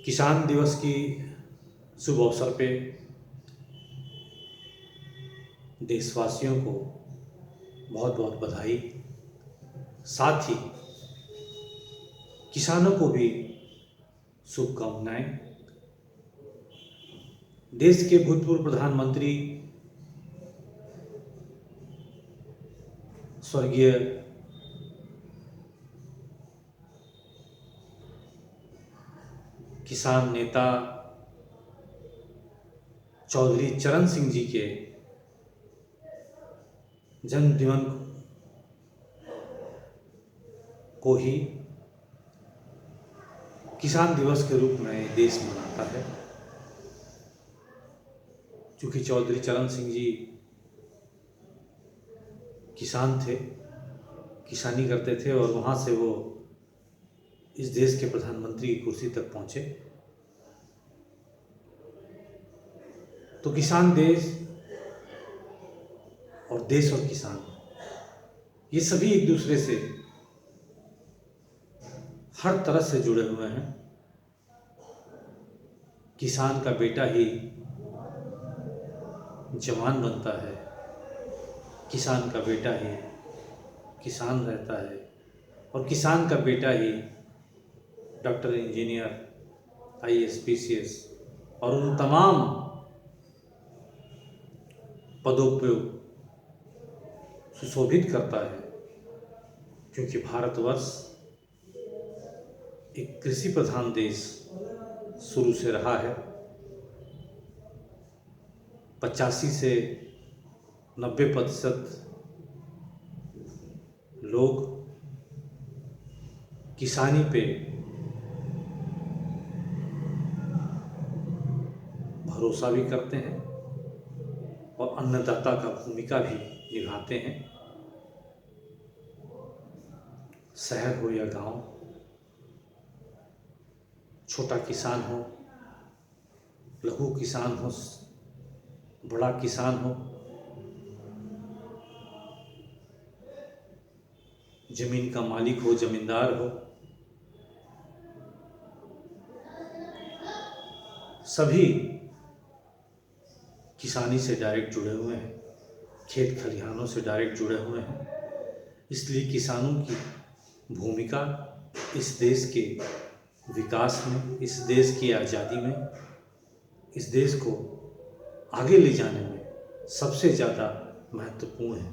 किसान दिवस की शुभ अवसर पे देशवासियों को बहुत बहुत बधाई। साथ ही किसानों को भी शुभकामनाएं। देश के भूतपूर्व प्रधानमंत्री स्वर्गीय किसान नेता चौधरी चरण सिंह जी के जन्मदिन को ही किसान दिवस के रूप में देश मनाता है। क्योंकि चौधरी चरण सिंह जी किसान थे, किसानी करते थे और वहाँ से वो इस देश के प्रधानमंत्री की कुर्सी तक पहुँचे। तो किसान देश और किसान ये सभी एक दूसरे से हर तरह से जुड़े हुए हैं। किसान का बेटा ही जवान बनता है, किसान का बेटा ही किसान रहता है और किसान का बेटा ही डॉक्टर, इंजीनियर, आईएएस, पीसीएस और उन तमाम पदों पर सुशोभित करता है। क्योंकि भारतवर्ष एक कृषि प्रधान देश शुरू से रहा है। 85 से 90% लोग किसानी पे भरोसा भी करते हैं और अन्नदाता का भूमिका भी निभाते हैं। शहर हो या गांव, छोटा किसान हो, लघु किसान हो, बड़ा किसान हो, जमीन का मालिक हो, जमींदार हो, सभी किसानी से डायरेक्ट जुड़े हुए हैं, खेत खलिहानों से डायरेक्ट जुड़े हुए हैं। इसलिए किसानों की भूमिका इस देश के विकास में, इस देश की आज़ादी में, इस देश को आगे ले जाने में सबसे ज़्यादा महत्वपूर्ण है।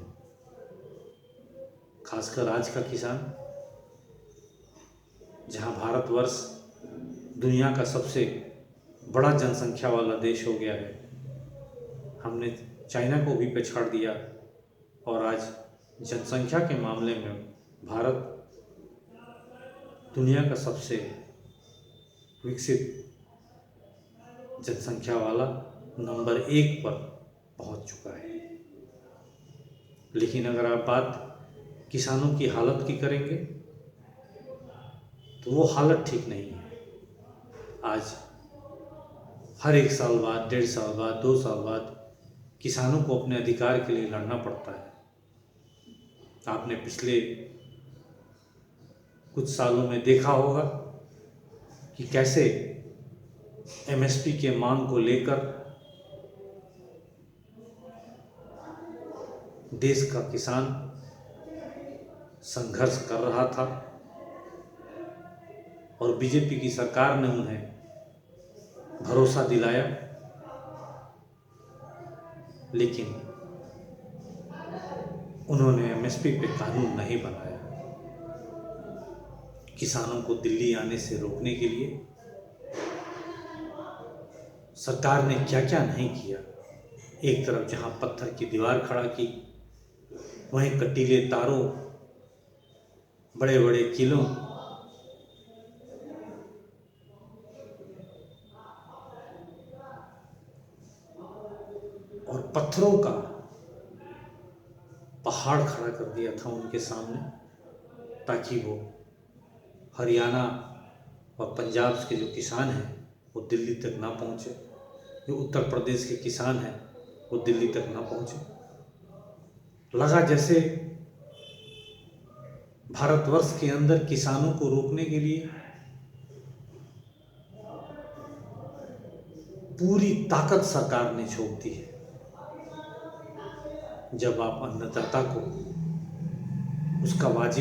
खासकर आज का किसान, जहां भारतवर्ष दुनिया का सबसे बड़ा जनसंख्या वाला देश हो गया है, हमने चाइना को भी पछाड़ दिया और आज जनसंख्या के मामले में भारत दुनिया का सबसे विकसित जनसंख्या वाला नंबर 1 पर पहुंच चुका है। लेकिन अगर आप बात किसानों की हालत की करेंगे तो वो हालत ठीक नहीं है। आज हर 1 साल बाद, 1.5 साल बाद, 2 साल बाद किसानों को अपने अधिकार के लिए लड़ना पड़ता है। आपने पिछले कुछ सालों में देखा होगा कि कैसे एमएसपी के मांग को लेकर देश का किसान संघर्ष कर रहा था और बीजेपी की सरकार ने उन्हें भरोसा दिलाया, लेकिन उन्होंने एमएसपी पे कानून नहीं बनाया। किसानों को दिल्ली आने से रोकने के लिए सरकार ने क्या क्या नहीं किया। एक तरफ जहां पत्थर की दीवार खड़ा की, वहीं कटीले तारों, बड़े बड़े किलों और पत्थरों का पहाड़ खड़ा कर दिया था उनके सामने, ताकि वो हरियाणा और पंजाब के जो किसान हैं वो दिल्ली तक ना पहुँचे, जो उत्तर प्रदेश के किसान हैं वो दिल्ली तक ना पहुँचे। लगा जैसे भारतवर्ष के अंदर किसानों को रोकने के लिए पूरी ताकत सरकार ने झोंक दी है। जब आप अन्नदाता को उसका वाजिब